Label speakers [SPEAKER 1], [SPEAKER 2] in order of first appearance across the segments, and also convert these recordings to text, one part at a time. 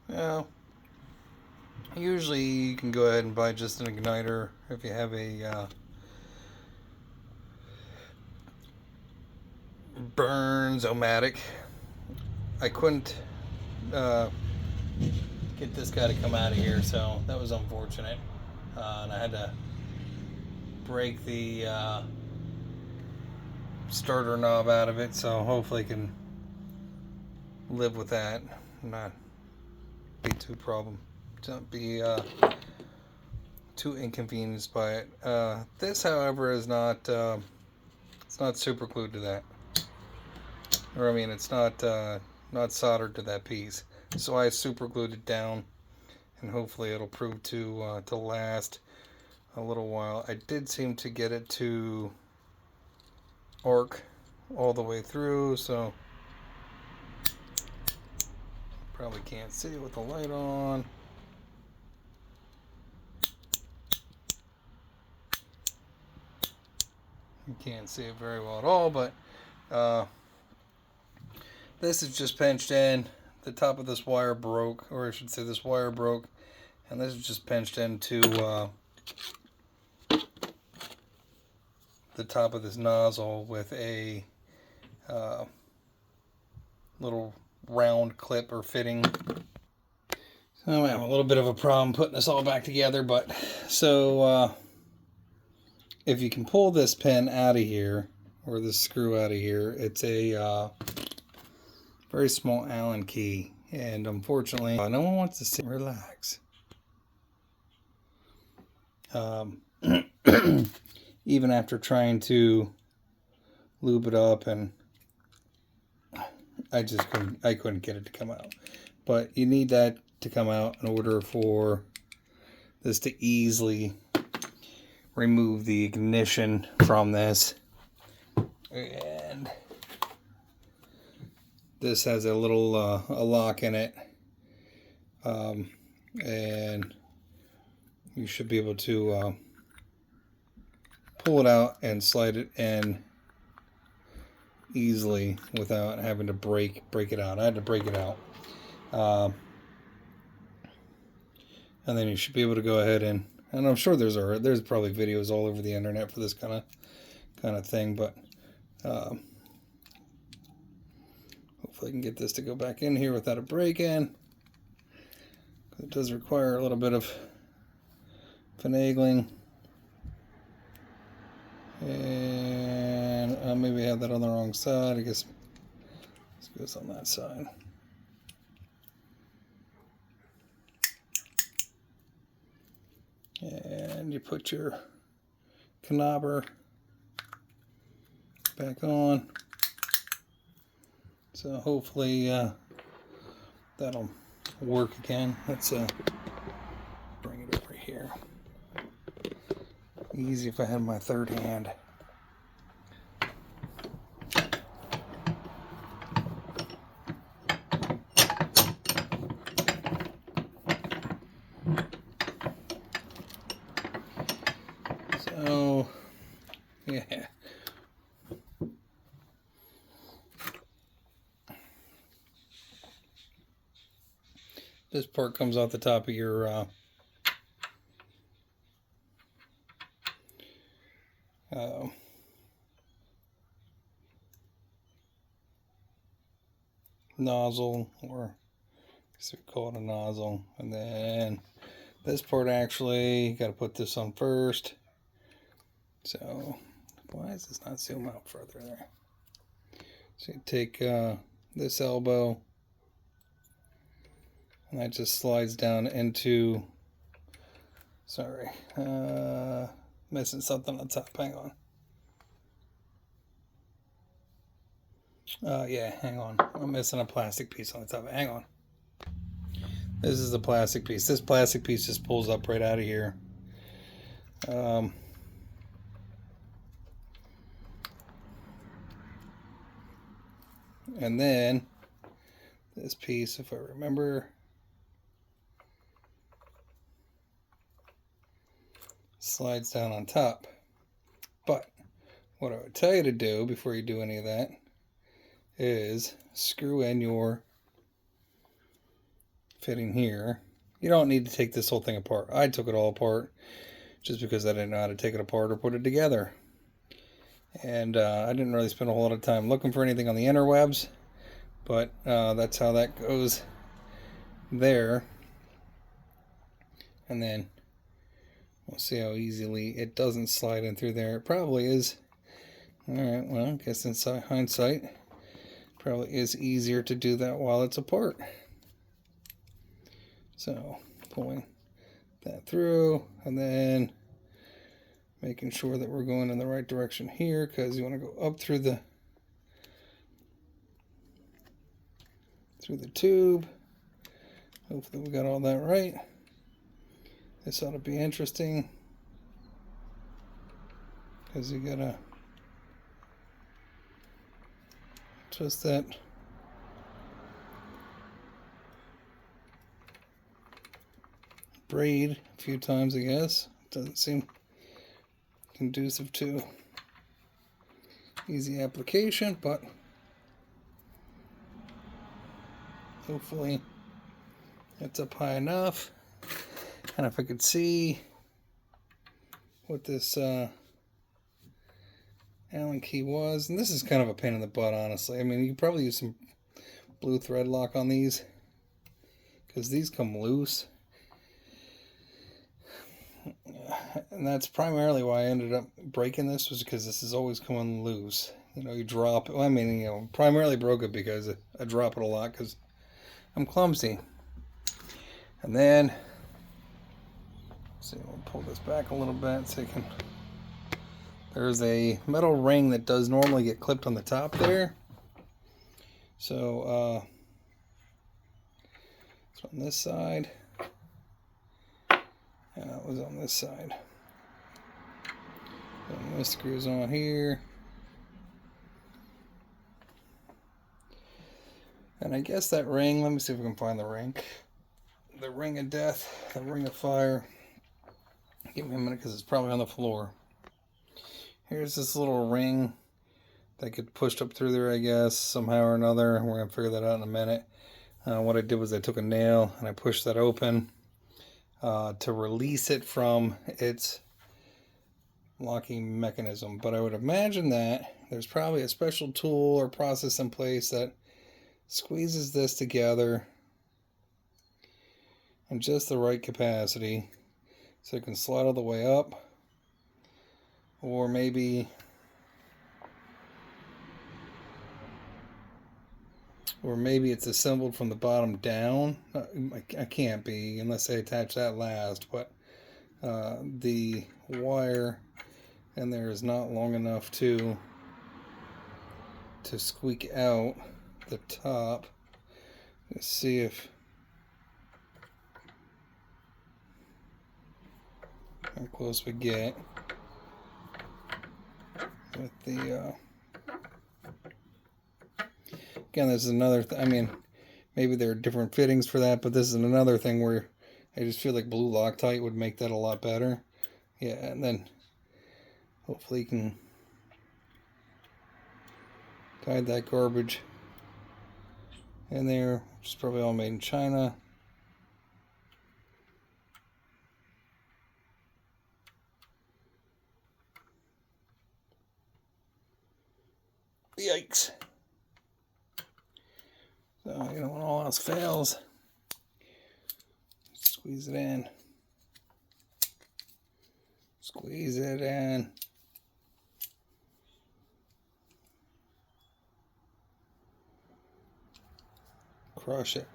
[SPEAKER 1] Well, usually you can go ahead and buy just an igniter if you have a bernzomatic. I couldn't uh, get this guy to come out of here, so that was unfortunate. And I had to break the starter knob out of it, so hopefully I can live with that. Not be too problem. Don't be too inconvenienced by it. This, however, is not. It's not super glued to that, or I mean, it's not soldered to that piece. So I super glued it down, and hopefully it'll prove to last a little while. I did seem to get it to arc all the way through, so probably can't see it with the light on. You can't see it very well at all, but this is just pinched in. The top of this wire broke, or I should say this wire broke, and this is just pinched into the top of this nozzle with a little round clip or fitting. So I have a little bit of a problem putting this all back together, but so if you can pull this pin out of here, or this screw out of here, it's a very small Allen key, and unfortunately no one wants to sit. Relax. Even after trying to lube it up, and I couldn't get it to come out. But you need that to come out in order for this to easily remove the ignition from this. And this has a little a lock in it, and you should be able to pull it out and slide it in easily without having to break it out. I had to break it out, and then you should be able to go ahead and I'm sure there's probably videos all over the internet for this kind of thing, but hopefully I can get this to go back in here without a break-in. It does require a little bit of finagling. And maybe I have that on the wrong side. I guess let's go this on that side. And you put your knobber back on. So hopefully that'll work again. Let's bring it over here. Easy if I had my third hand. So, yeah. This part comes off the top of your nozzle, or I guess we call it a nozzle. And then this part, actually, you got to put this on first. So why does this not zoom out further there? So you take this elbow, and that just slides down into, sorry, missing something on top, hang on. Yeah, hang on, I'm missing a plastic piece on the top, hang on. This is the plastic piece. This plastic piece just pulls up right out of here. And then this piece, if I remember, slides down on top. But what I would tell you to do before you do any of that is screw in your fitting here. You don't need to take this whole thing apart. I took it all apart just because I didn't know how to take it apart or put it together. And I didn't really spend a whole lot of time looking for anything on the interwebs, but that's how that goes there. And then we'll see how easily it doesn't slide in through there. It probably is. Alright, well, I guess in hindsight, probably is easier to do that while it's apart. So, pulling that through, and then making sure that we're going in the right direction here, because you want to go up through the tube. Hopefully we got all that right. This ought to be interesting, because you gotta twist that braid a few times, I guess. Doesn't seem conducive to easy application, but hopefully it's up high enough. And if I could see what this Allen key was, and this is kind of a pain in the butt, honestly. I mean, you could probably use some blue thread lock on these, because these come loose. And that's primarily why I ended up breaking this, was because this is always coming loose. You know, you drop it. Well, I mean, you know, primarily broke it because I drop it a lot because I'm clumsy. And then, let's see, we'll pull this back a little bit so you can. There's a metal ring that does normally get clipped on the top there. So, it's on this side. And that was on this side. And this screws on here. And I guess that ring, let me see if we can find the ring. The ring of death, the ring of fire. Give me a minute because it's probably on the floor. Here's this little ring that gets pushed up through there, I guess, somehow or another. We're going to figure that out in a minute. What I did was I took a nail and I pushed that open to release it from its locking mechanism. But I would imagine that there's probably a special tool or process in place that squeezes this together in just the right capacity so it can slide all the way up. Or maybe it's assembled from the bottom down. I can't be unless I attach that last, but the wire in there is not long enough to squeak out the top. Let's see if how close we get with the again, this is another I mean, maybe there are different fittings for that, but this is another thing where I just feel like blue Loctite would make that a lot better. Yeah, and then hopefully you can hide that garbage in there, which is probably all made in China. Yikes. So, you know, when all else fails, squeeze it in. Squeeze it in. Crush it.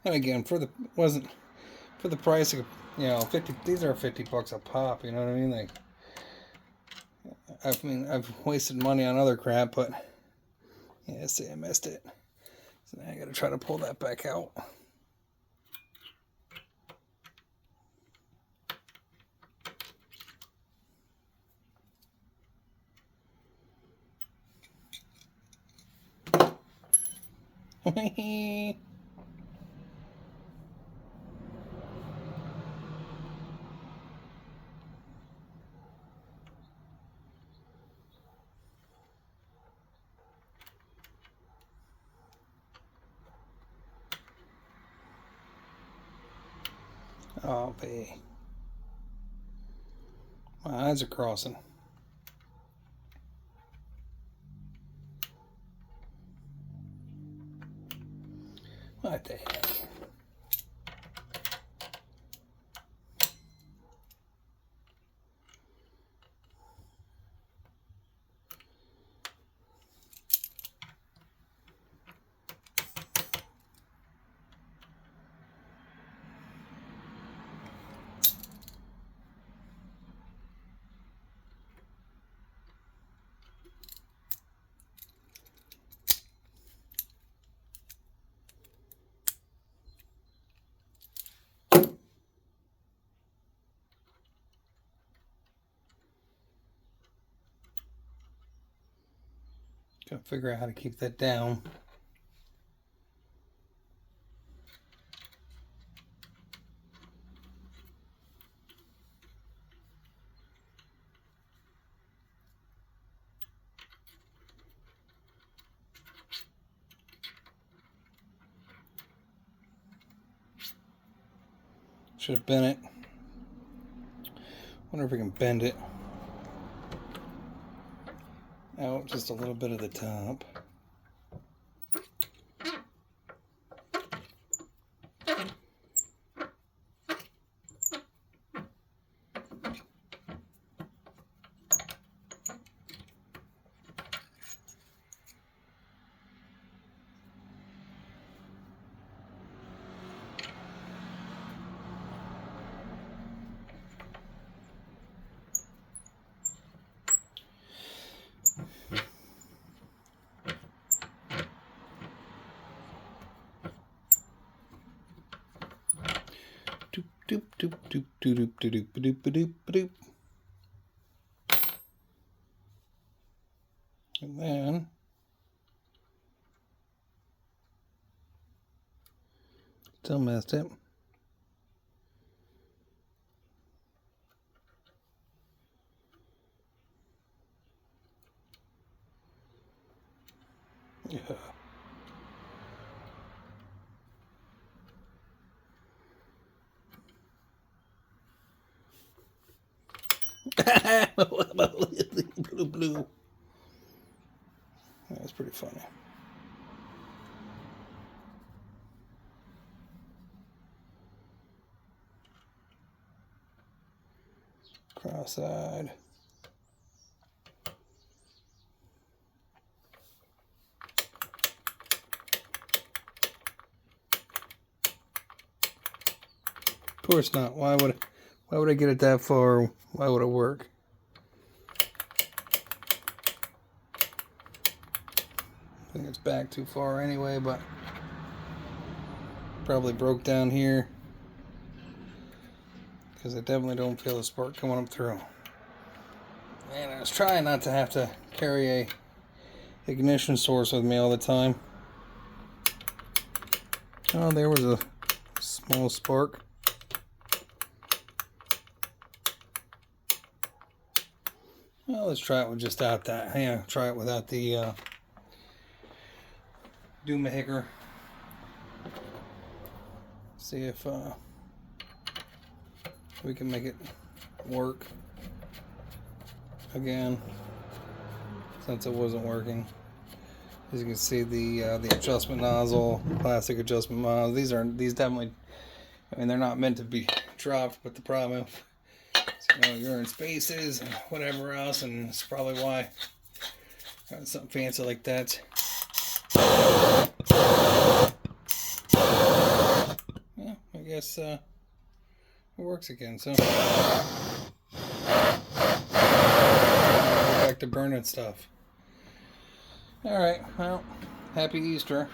[SPEAKER 1] And again, for the price of, you know, 50, these are $50 a pop, you know what I mean? Like, I've wasted money on other crap, but yeah, see, I missed it. So now I gotta try to pull that back out. Oh, baby. My eyes are crossing. What the heck? Gotta figure out how to keep that down. Should have bent it. Wonder if we can bend it out just a little bit of the top. Doop doop doop doop doop doop doop doop doop. And then still missed it. Yeah. Blue, blue. That's pretty funny. Cross-eyed. Of course not. Why would I get it that far? Why would it work? I think it's back too far anyway, but probably broke down here because I definitely don't feel the spark coming up through. And I was trying not to have to carry a ignition source with me all the time. Oh, there was a small spark. Well, let's try it with just out that. Yeah, try it without the doomahicker. See if we can make it work again, since it wasn't working. As you can see, the adjustment nozzle, plastic adjustment nozzle. These definitely. I mean, they're not meant to be dropped, but the problem is, you're in spaces and whatever else, and it's probably why something fancy like that. Yeah, I guess it works again. So back to burning stuff. All right. Well, happy Easter.